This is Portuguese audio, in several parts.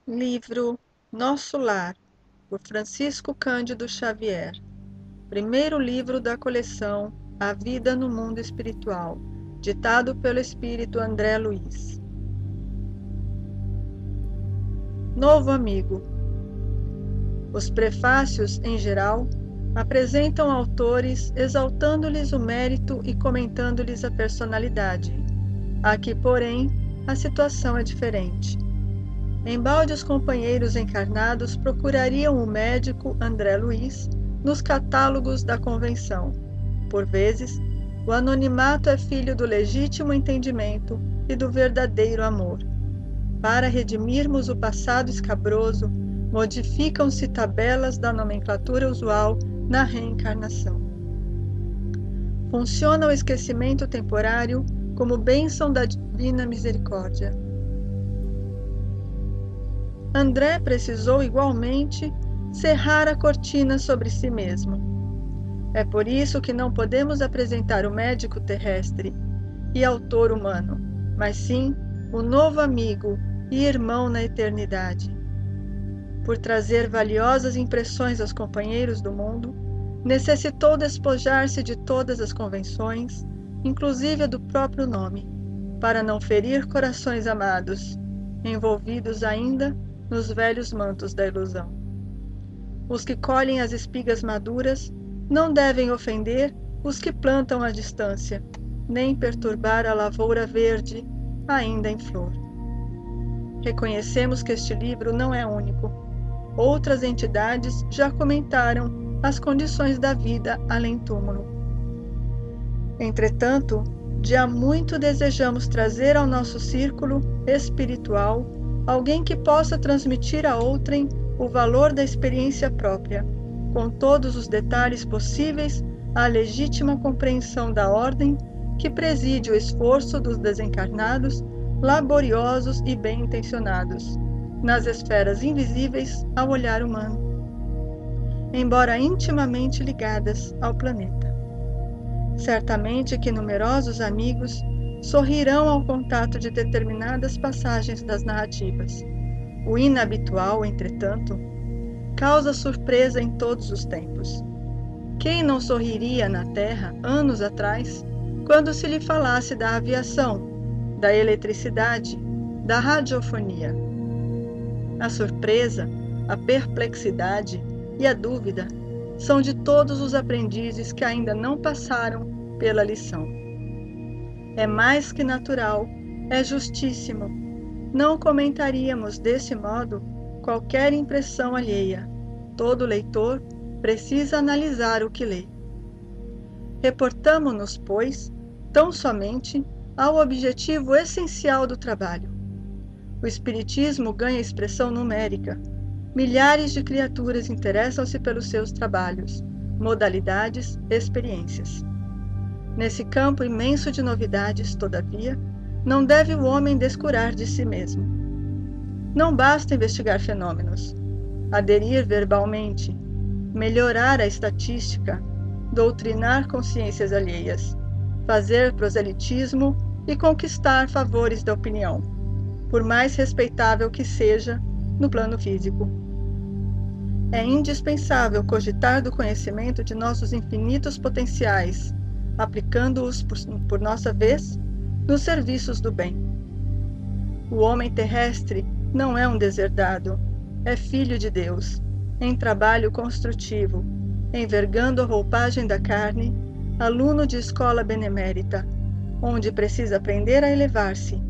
Livro Nosso Lar, por Francisco Cândido Xavier. Primeiro livro da coleção A Vida no Mundo Espiritual, ditado pelo espírito André Luiz. Novo amigo. Os prefácios, em geral, apresentam autores exaltando-lhes o mérito e comentando-lhes a personalidade. Aqui, porém, a situação é diferente. Embalde os companheiros encarnados procurariam o médico André Luiz nos catálogos da convenção. Por vezes, o anonimato é filho do legítimo entendimento e do verdadeiro amor. Para redimirmos o passado escabroso, modificam-se tabelas da nomenclatura usual na reencarnação. Funciona o esquecimento temporário como bênção da divina misericórdia. André precisou igualmente cerrar a cortina sobre si mesmo. É por isso que não podemos apresentar o médico terrestre e autor humano, mas sim o novo amigo e irmão na eternidade. Por trazer valiosas impressões aos companheiros do mundo, necessitou despojar-se de todas as convenções, inclusive a do próprio nome, para não ferir corações amados, envolvidos ainda nos velhos mantos da ilusão. Os que colhem as espigas maduras não devem ofender os que plantam à distância, nem perturbar a lavoura verde ainda em flor. Reconhecemos que este livro não é único. Outras entidades já comentaram as condições da vida além-túmulo. Entretanto, de há muito desejamos trazer ao nosso círculo espiritual alguém que possa transmitir a outrem o valor da experiência própria, com todos os detalhes possíveis à legítima compreensão da ordem que preside o esforço dos desencarnados, laboriosos e bem-intencionados, nas esferas invisíveis ao olhar humano, embora intimamente ligadas ao planeta. Certamente que numerosos amigos sorrirão ao contato de determinadas passagens das narrativas. O inabitual, entretanto, causa surpresa em todos os tempos. Quem não sorriria na Terra, anos atrás, quando se lhe falasse da aviação, da eletricidade, da radiofonia? A surpresa, a perplexidade e a dúvida são de todos os aprendizes que ainda não passaram pela lição. É mais que natural, é justíssimo. Não comentaríamos desse modo qualquer impressão alheia. Todo leitor precisa analisar o que lê. Reportamo-nos, pois, tão somente ao objetivo essencial do trabalho. O Espiritismo ganha expressão numérica. Milhares de criaturas interessam-se pelos seus trabalhos, modalidades, experiências. Nesse campo imenso de novidades, todavia, não deve o homem descurar de si mesmo. Não basta investigar fenômenos, aderir verbalmente, melhorar a estatística, doutrinar consciências alheias, fazer proselitismo e conquistar favores da opinião, por mais respeitável que seja no plano físico. É indispensável cogitar do conhecimento de nossos infinitos potenciais, aplicando-os, por nossa vez, nos serviços do bem. O homem terrestre não é um deserdado, é filho de Deus, em trabalho construtivo, envergando a roupagem da carne, aluno de escola benemérita, onde precisa aprender a elevar-se.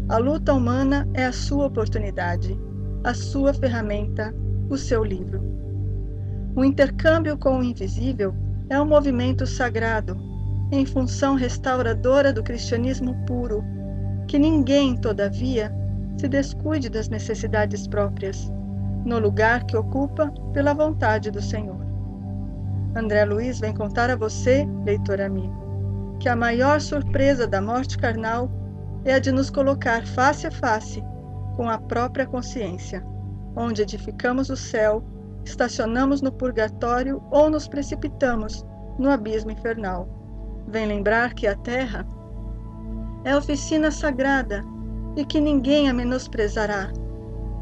A luta humana é a sua oportunidade, a sua ferramenta, o seu livro. O intercâmbio com o invisível é um movimento sagrado, em função restauradora do cristianismo puro, que ninguém, todavia, se descuide das necessidades próprias, no lugar que ocupa pela vontade do Senhor. André Luiz vem contar a você, leitor amigo, que a maior surpresa da morte carnal é a de nos colocar face a face com a própria consciência, onde edificamos o céu, estacionamos no purgatório ou nos precipitamos no abismo infernal. Vem lembrar que a Terra é oficina sagrada e que ninguém a menosprezará,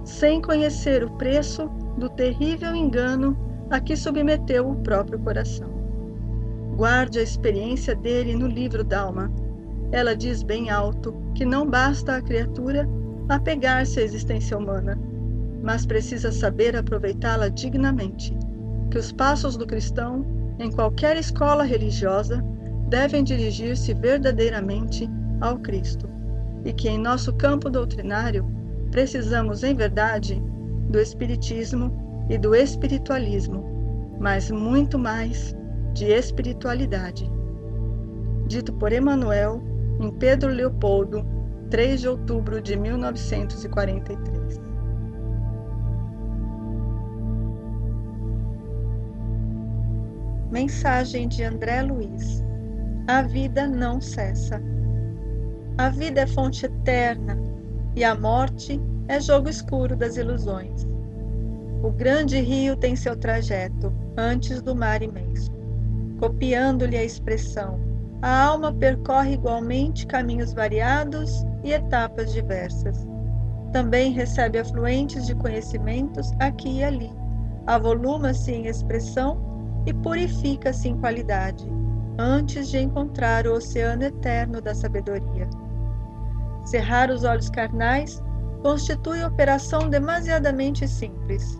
sem conhecer o preço do terrível engano a que submeteu o próprio coração. Guarde a experiência dele no livro d'Alma. Ela diz bem alto que não basta à criatura apegar-se à existência humana, mas precisa saber aproveitá-la dignamente, que os passos do cristão, em qualquer escola religiosa, devem dirigir-se verdadeiramente ao Cristo, e que em nosso campo doutrinário precisamos, em verdade, do Espiritismo e do espiritualismo, mas muito mais de espiritualidade. Dito por Emmanuel, em Pedro Leopoldo, 3 de outubro de 1943. Mensagem de André Luiz. A vida não cessa. A vida é fonte eterna e a morte é jogo escuro das ilusões. O grande rio tem seu trajeto antes do mar imenso. Copiando-lhe a expressão, a alma percorre igualmente caminhos variados e etapas diversas. Também recebe afluentes de conhecimentos aqui e ali, avoluma-se em expressão e purifica-se em qualidade, antes de encontrar o oceano eterno da sabedoria. Cerrar os olhos carnais constitui operação demasiadamente simples.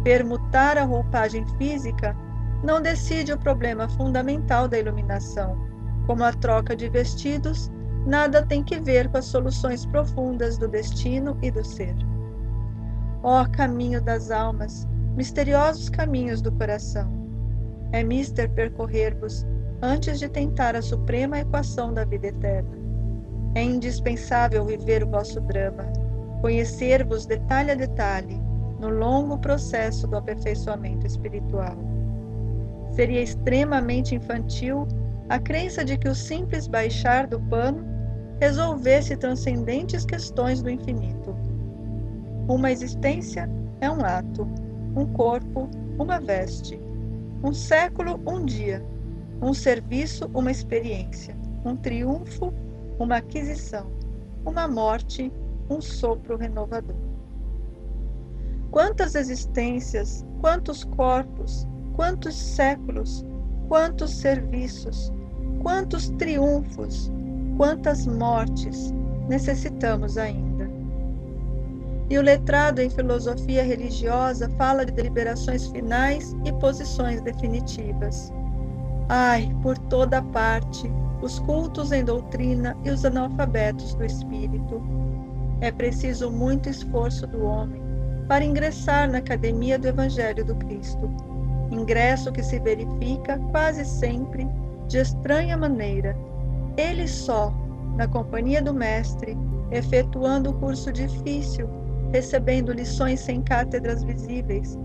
Permutar a roupagem física não decide o problema fundamental da iluminação. Como a troca de vestidos, nada tem que ver com as soluções profundas do destino e do ser. Ó caminho das almas, misteriosos caminhos do coração! É mister percorrer-vos antes de tentar a suprema equação da vida eterna. É indispensável viver o vosso drama, conhecer-vos detalhe a detalhe, no longo processo do aperfeiçoamento espiritual. Seria extremamente infantil a crença de que o simples baixar do pano resolvesse transcendentes questões do infinito. Uma existência é um ato, um corpo, uma veste, um século, um dia, um serviço, uma experiência, um triunfo, uma aquisição, uma morte, um sopro renovador. Quantas existências, quantos corpos, quantos séculos, quantos serviços, quantos triunfos, quantas mortes necessitamos ainda? E o letrado em filosofia religiosa fala de deliberações finais e posições definitivas. Ai, por toda parte, os cultos em doutrina e os analfabetos do espírito. É preciso muito esforço do homem para ingressar na academia do Evangelho do Cristo, ingresso que se verifica quase sempre de estranha maneira, ele só, na companhia do Mestre, efetuando o curso difícil, recebendo lições sem cátedras visíveis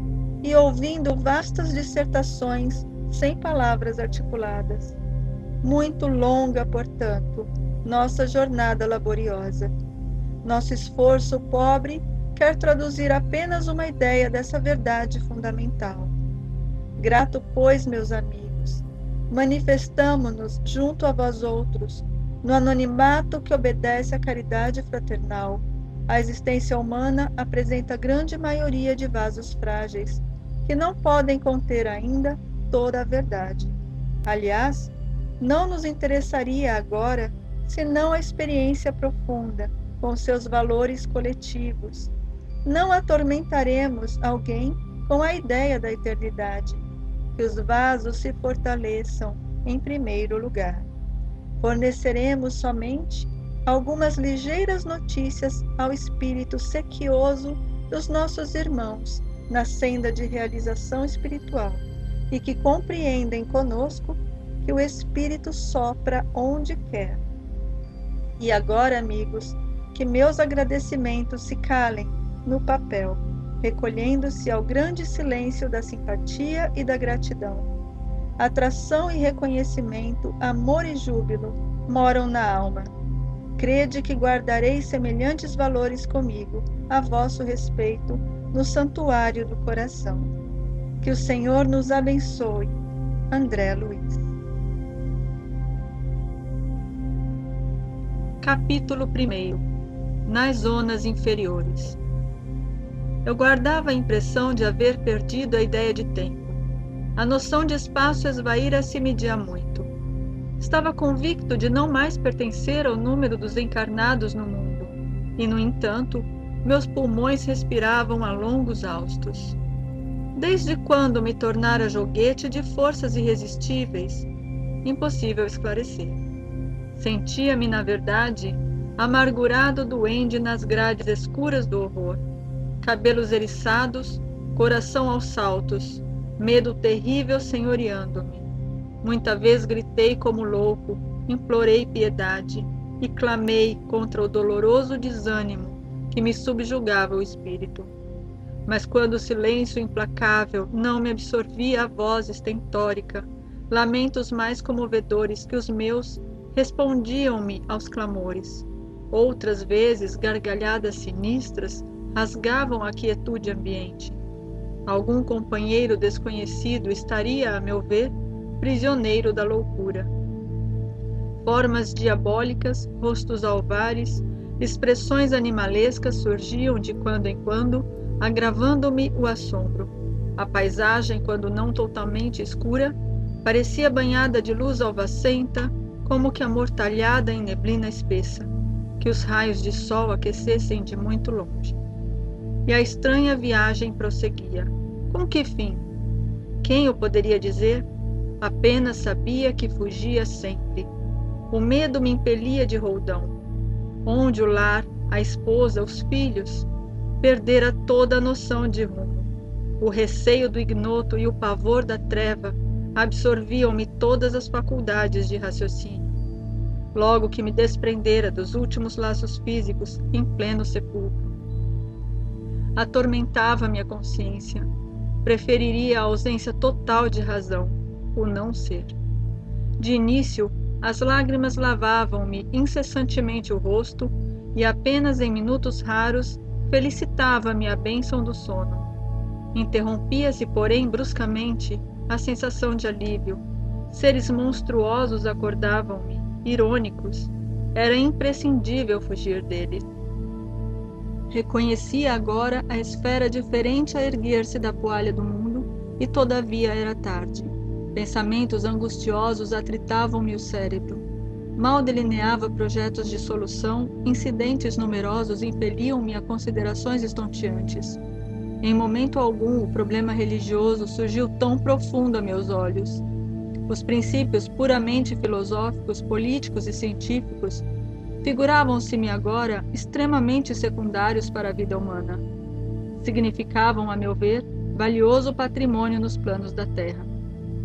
e ouvindo vastas dissertações sem palavras articuladas. Muito longa, portanto, nossa jornada laboriosa. Nosso esforço pobre quer traduzir apenas uma ideia dessa verdade fundamental. Grato, pois, meus amigos, manifestamo-nos junto a vós outros, no anonimato que obedece à caridade fraternal. A existência humana apresenta grande maioria de vasos frágeis, que não podem conter ainda toda a verdade. Aliás, não nos interessaria agora senão a experiência profunda, com seus valores coletivos. Não atormentaremos alguém com a ideia da eternidade. Que os vasos se fortaleçam em primeiro lugar. Forneceremos somente algumas ligeiras notícias ao espírito sequioso dos nossos irmãos na senda de realização espiritual e que compreendem conosco que o Espírito sopra onde quer. E agora, amigos, que meus agradecimentos se calem no papel, recolhendo-se ao grande silêncio da simpatia e da gratidão. Atração e reconhecimento, amor e júbilo moram na alma. Crede que guardareis semelhantes valores comigo, a vosso respeito, no santuário do coração. Que o Senhor nos abençoe. André Luiz. Capítulo 1. Nas zonas inferiores. eu guardava a impressão de haver perdido a ideia de tempo. A noção de espaço esvaíra-se media muito. Estava convicto de não mais pertencer ao número dos encarnados no mundo, e, no entanto, meus pulmões respiravam a longos haustos. Desde quando me tornara joguete de forças irresistíveis? Impossível esclarecer. Sentia-me, na verdade, amargurado duende nas grades escuras do horror. Cabelos eriçados, coração aos saltos, medo terrível senhoreando-me. Muita vez gritei como louco, implorei piedade e clamei contra o doloroso desânimo que me subjugava o espírito. Mas quando o silêncio implacável não me absorvia a voz estentórica, lamentos mais comovedores que os meus respondiam-me aos clamores. Outras vezes, gargalhadas sinistras rasgavam a quietude ambiente. Algum companheiro desconhecido estaria, a meu ver, prisioneiro da loucura. Formas diabólicas, rostos alvares, expressões animalescas surgiam de quando em quando, agravando-me o assombro. A paisagem, quando não totalmente escura, parecia banhada de luz alvacenta, como que amortalhada em neblina espessa, que os raios de sol aquecessem de muito longe. E a estranha viagem prosseguia. Com que fim? Quem o poderia dizer? Apenas sabia que fugia sempre. O medo me impelia de roldão. Onde o lar, a esposa, os filhos, perdera toda a noção de rumo. O receio do ignoto e o pavor da treva absorviam-me todas as faculdades de raciocínio. Logo que me desprendera dos últimos laços físicos em pleno sepulcro. Atormentava-me a consciência. Preferiria a ausência total de razão, o não ser. De início, as lágrimas lavavam-me incessantemente o rosto e apenas em minutos raros felicitava-me a bênção do sono. Interrompia-se, porém, bruscamente a sensação de alívio. Seres monstruosos acordavam-me, irônicos. Era imprescindível fugir deles. Reconhecia agora a esfera diferente a erguer-se da poalha do mundo, e todavia era tarde. Pensamentos angustiosos atritavam-me o cérebro. Mal delineava projetos de solução, incidentes numerosos impeliam-me a considerações estonteantes. Em momento algum, o problema religioso surgiu tão profundo a meus olhos. Os princípios puramente filosóficos, políticos e científicos figuravam-se-me agora extremamente secundários para a vida humana. Significavam, a meu ver, valioso patrimônio nos planos da Terra.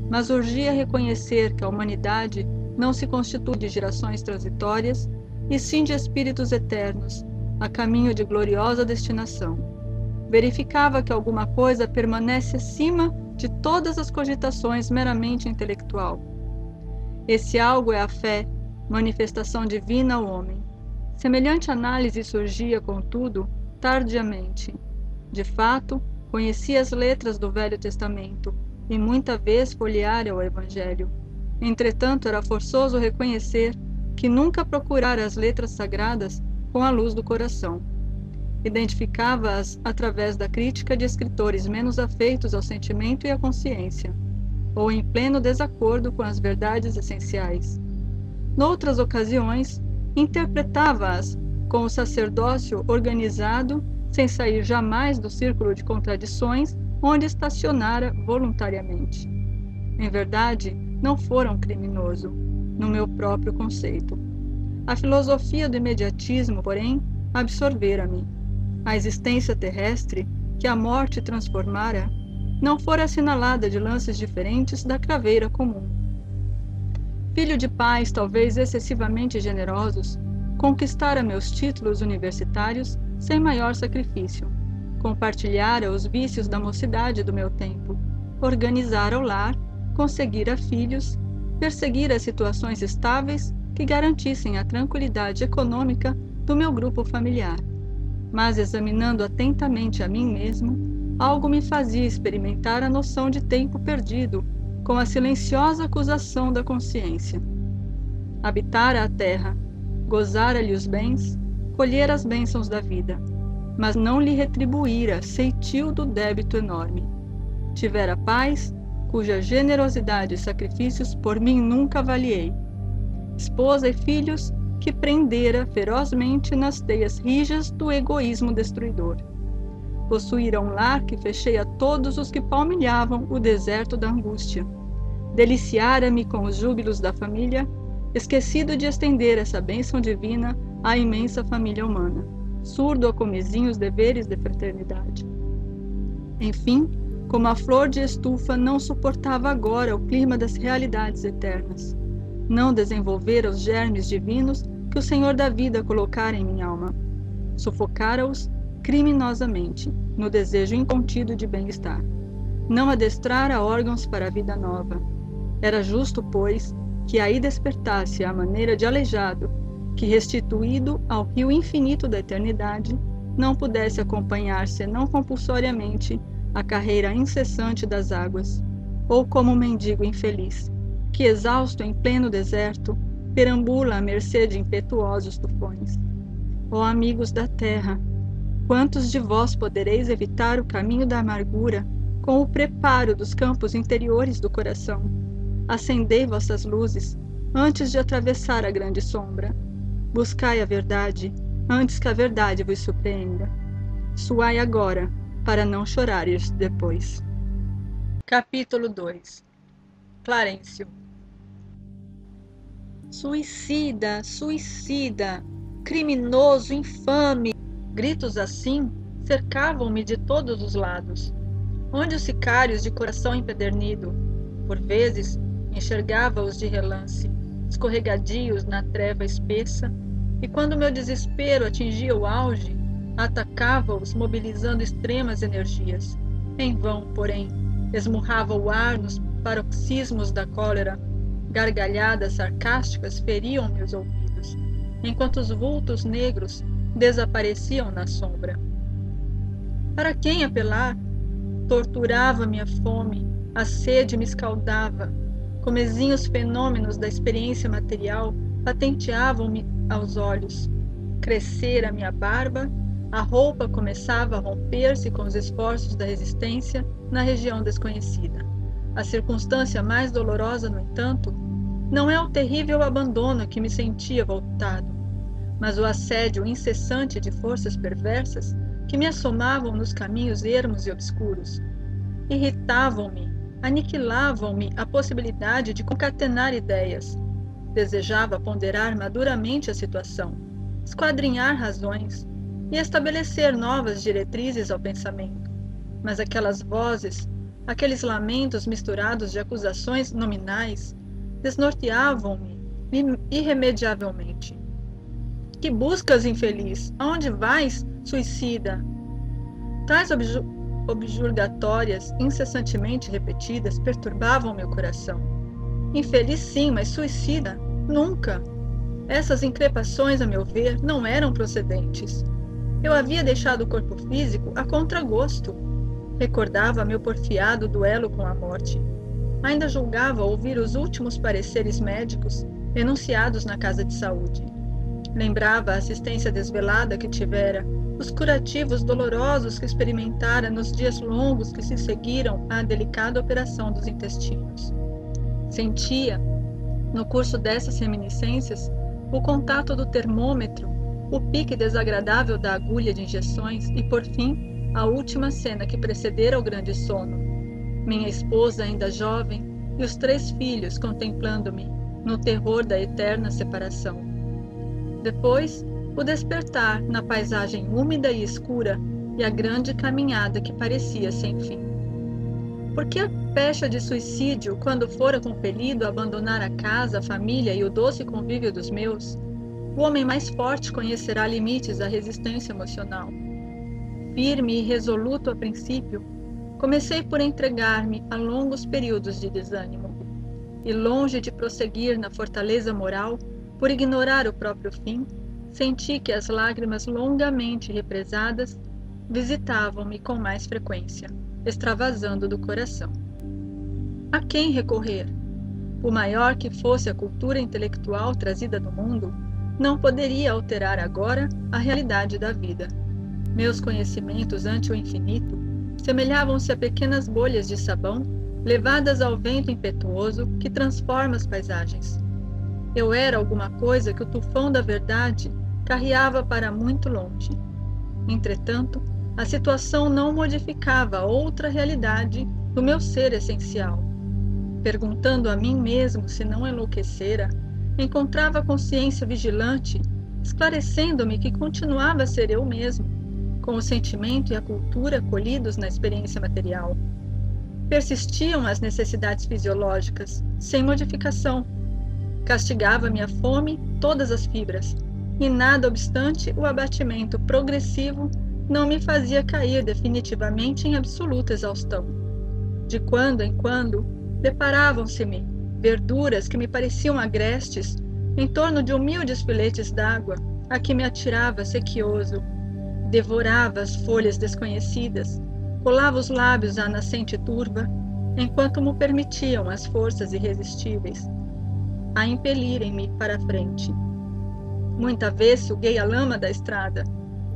Mas urgia reconhecer que a humanidade não se constitui de gerações transitórias, e sim de espíritos eternos, a caminho de gloriosa destinação. Verificava que alguma coisa permanece acima de todas as cogitações meramente intelectual. Esse algo é a fé, manifestação divina ao homem. Semelhante análise surgia, contudo, tardiamente. De fato, conhecia as letras do Velho Testamento e muita vez folheara o Evangelho. Entretanto, era forçoso reconhecer que nunca procurara as letras sagradas com a luz do coração. Identificava-as através da crítica de escritores menos afeitos ao sentimento e à consciência, ou em pleno desacordo com as verdades essenciais. Noutras ocasiões, interpretava-as com o sacerdócio organizado, sem sair jamais do círculo de contradições onde estacionara voluntariamente. Em verdade, não fora um criminoso, no meu próprio conceito. A filosofia do imediatismo, porém, absorvera-me. A existência terrestre, que a morte transformara, não fora assinalada de lances diferentes da craveira comum. Filho de pais talvez excessivamente generosos, conquistara meus títulos universitários sem maior sacrifício. Compartilhara os vícios da mocidade do meu tempo, organizara o lar, conseguira filhos, perseguira situações estáveis que garantissem a tranquilidade econômica do meu grupo familiar. Mas, examinando atentamente a mim mesmo, algo me fazia experimentar a noção de tempo perdido, com a silenciosa acusação da consciência. Habitara a terra, gozara-lhe os bens, colhera as bênçãos da vida. mas não lhe retribuíra ceitil do débito enorme. Tivera paz, cuja generosidade e sacrifícios por mim nunca avaliei. Esposa e filhos que prendera ferozmente nas teias rijas do egoísmo destruidor. Possuíra um lar que fechei a todos os que palmilhavam o deserto da angústia. Deliciara-me com os júbilos da família, esquecido de estender essa bênção divina à imensa família humana, surdo a comezinhos deveres de fraternidade. Enfim, como a flor de estufa não suportava agora o clima das realidades eternas, não desenvolvera os germes divinos que o Senhor da vida colocara em minha alma, sufocara-os criminosamente, no desejo incontido de bem-estar. Não adestrara órgãos para a vida nova. Era justo, pois, que aí despertasse à maneira de aleijado, que, restituído ao rio infinito da eternidade, não pudesse acompanhar senão compulsoriamente a carreira incessante das águas, ou como um mendigo infeliz, que, exausto em pleno deserto, perambula à mercê de impetuosos tufões. Ó amigos da terra, quantos de vós podereis evitar o caminho da amargura com o preparo dos campos interiores do coração? Acendei vossas luzes antes de atravessar a grande sombra. Buscai a verdade antes que a verdade vos surpreenda. Suai agora, para não chorares depois. Capítulo 2. Clarencio. Suicida, suicida, criminoso, infame! Gritos assim cercavam-me de todos os lados. Onde os sicários de coração empedernido, por vezes, enxergava-os de relance, escorregadios na treva espessa, e quando meu desespero atingia o auge, atacava-os mobilizando extremas energias. Em vão, porém, esmurrava o ar nos paroxismos da cólera, gargalhadas sarcásticas feriam-me os ouvidos, enquanto os vultos negros desapareciam na sombra. Para quem apelar? Torturava-me a fome, a sede me escaldava, comezinhos fenômenos da experiência material patenteavam-me aos olhos. Crescera-me a barba, a roupa começava a romper-se com os esforços da resistência na região desconhecida. A circunstância mais dolorosa, no entanto, não é o terrível abandono que me sentia voltado, mas o assédio incessante de forças perversas que me assomavam nos caminhos ermos e obscuros. Irritavam-me, aniquilavam-me a possibilidade de concatenar ideias. Desejava ponderar maduramente a situação, esquadrinhar razões e estabelecer novas diretrizes ao pensamento. Mas aquelas vozes, aqueles lamentos misturados de acusações nominais, desnorteavam-me irremediavelmente. Que buscas, infeliz? Aonde vais, suicida? Tais objurgatórias, incessantemente repetidas, perturbavam meu coração. Infeliz sim, mas suicida? Nunca! Essas increpações, a meu ver, não eram procedentes. Eu havia deixado o corpo físico a contragosto. Recordava meu porfiado duelo com a morte. Ainda julgava ouvir os últimos pareceres médicos enunciados na casa de saúde. Lembrava a assistência desvelada que tivera, os curativos dolorosos que experimentara nos dias longos que se seguiram à delicada operação dos intestinos. Sentia, no curso dessas reminiscências, o contato do termômetro, o pique desagradável da agulha de injeções e, por fim, a última cena que precedera o grande sono. Minha esposa ainda jovem e os 3 filhos contemplando-me no terror da eterna separação. Depois, o despertar na paisagem úmida e escura e a grande caminhada que parecia sem fim. Por que a pecha de suicídio, quando fora compelido a abandonar a casa, a família e o doce convívio dos meus? O homem mais forte conhecerá limites à resistência emocional. Firme e resoluto a princípio, comecei por entregar-me a longos períodos de desânimo. E longe de prosseguir na fortaleza moral, por ignorar o próprio fim, senti que as lágrimas longamente represadas visitavam-me com mais frequência, extravasando do coração. A quem recorrer? O maior que fosse a cultura intelectual trazida do mundo, não poderia alterar agora a realidade da vida. Meus conhecimentos ante o infinito semelhavam-se a pequenas bolhas de sabão levadas ao vento impetuoso que transforma as paisagens. Eu era alguma coisa que o tufão da verdade carreava para muito longe. Entretanto, a situação não modificava a outra realidade do meu ser essencial. Perguntando a mim mesmo se não enlouquecera, encontrava a consciência vigilante, esclarecendo-me que continuava a ser eu mesmo, com o sentimento e a cultura colhidos na experiência material. Persistiam as necessidades fisiológicas, sem modificação. Castigava-me a fome, todas as fibras, e nada obstante o abatimento progressivo não me fazia cair definitivamente em absoluta exaustão. De quando em quando, deparavam-se-me verduras que me pareciam agrestes em torno de humildes filetes d'água a que me atirava sequioso. Devorava as folhas desconhecidas, colava os lábios à nascente turva, enquanto me permitiam as forças irresistíveis a impelirem-me para a frente. Muita vez suguei a lama da estrada,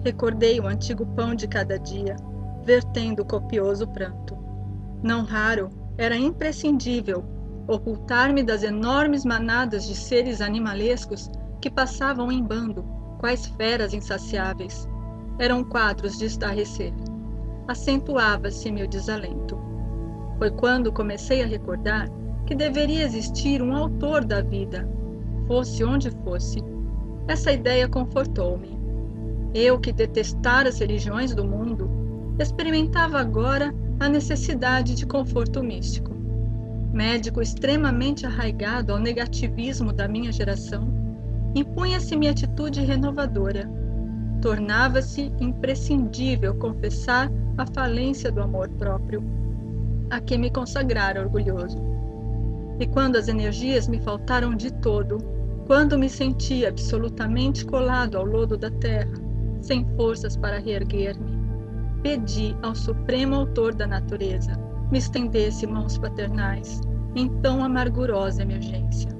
recordei o antigo pão de cada dia, vertendo copioso pranto. Não raro, era imprescindível ocultar-me das enormes manadas de seres animalescos que passavam em bando, quais feras insaciáveis. Eram quadros de estarrecer. Acentuava-se meu desalento. Foi quando comecei a recordar que deveria existir um autor da vida, fosse onde fosse. Essa ideia confortou-me. Eu, que detestara as religiões do mundo, experimentava agora a necessidade de conforto místico. Médico extremamente arraigado ao negativismo da minha geração, impunha-se-me atitude renovadora. Tornava-se imprescindível confessar a falência do amor próprio, a que me consagrara orgulhoso. E quando as energias me faltaram de todo, quando me senti absolutamente colado ao lodo da terra, sem forças para reerguer-me, pedi ao Supremo Autor da natureza me estendesse mãos paternais em tão amargurosa emergência.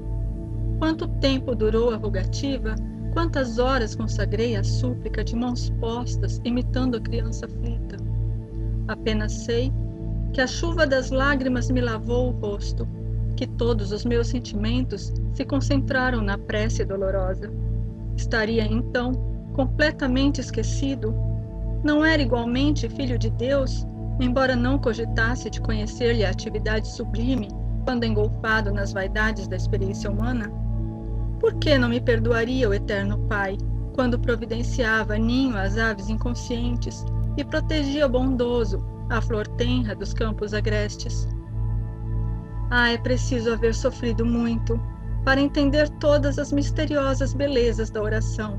Quanto tempo durou a rogativa, quantas horas consagrei à súplica de mãos postas, imitando a criança aflita. Apenas sei que a chuva das lágrimas me lavou o rosto, que todos os meus sentimentos se concentraram na prece dolorosa. Estaria então completamente esquecido? Não era igualmente filho de Deus, embora não cogitasse de conhecer-lhe a atividade sublime quando engolfado nas vaidades da experiência humana? Por que não me perdoaria o eterno Pai quando providenciava ninho às aves inconscientes e protegia bondoso a flor tenra dos campos agrestes? Ah, é preciso haver sofrido muito para entender todas as misteriosas belezas da oração.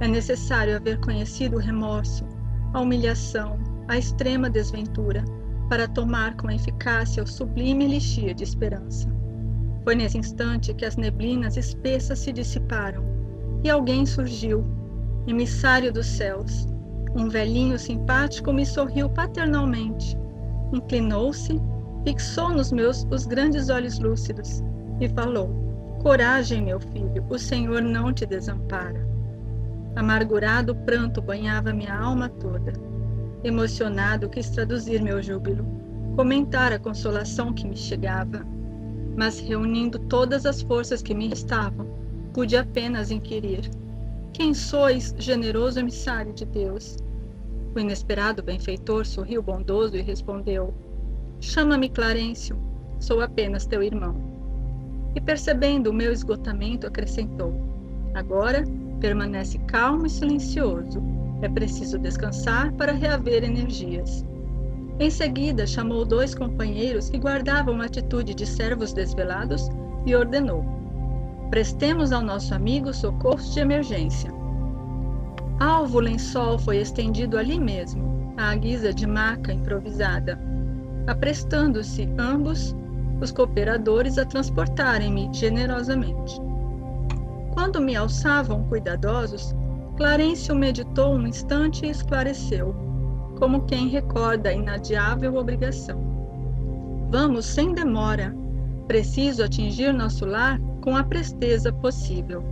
É necessário haver conhecido o remorso, a humilhação, a extrema desventura, para tomar com eficácia o sublime elixir de esperança. Foi nesse instante que as neblinas espessas se dissiparam e alguém surgiu, emissário dos céus. Um velhinho simpático me sorriu paternalmente, inclinou-se, fixou nos meus os grandes olhos lúcidos e falou: coragem, meu filho, o Senhor não te desampara. Amargurado pranto banhava minha alma toda. Emocionado, quis traduzir meu júbilo, comentar a consolação que me chegava, mas reunindo todas as forças que me restavam, pude apenas inquirir: quem sois, generoso emissário de Deus? O inesperado benfeitor sorriu bondoso e respondeu: chama-me Clarencio, sou apenas teu irmão. E percebendo o meu esgotamento, acrescentou: agora permanece calmo e silencioso. É preciso descansar para reaver energias. Em seguida, chamou 2 companheiros que guardavam a atitude de servos desvelados e ordenou: prestemos ao nosso amigo socorros de emergência. Alvo lençol foi estendido ali mesmo, à guisa de maca improvisada, aprestando-se ambos os cooperadores a transportarem-me generosamente. Quando me alçavam cuidadosos, Clarencio meditou um instante e esclareceu, como quem recorda a inadiável obrigação: vamos sem demora. Preciso atingir nosso lar com a presteza possível.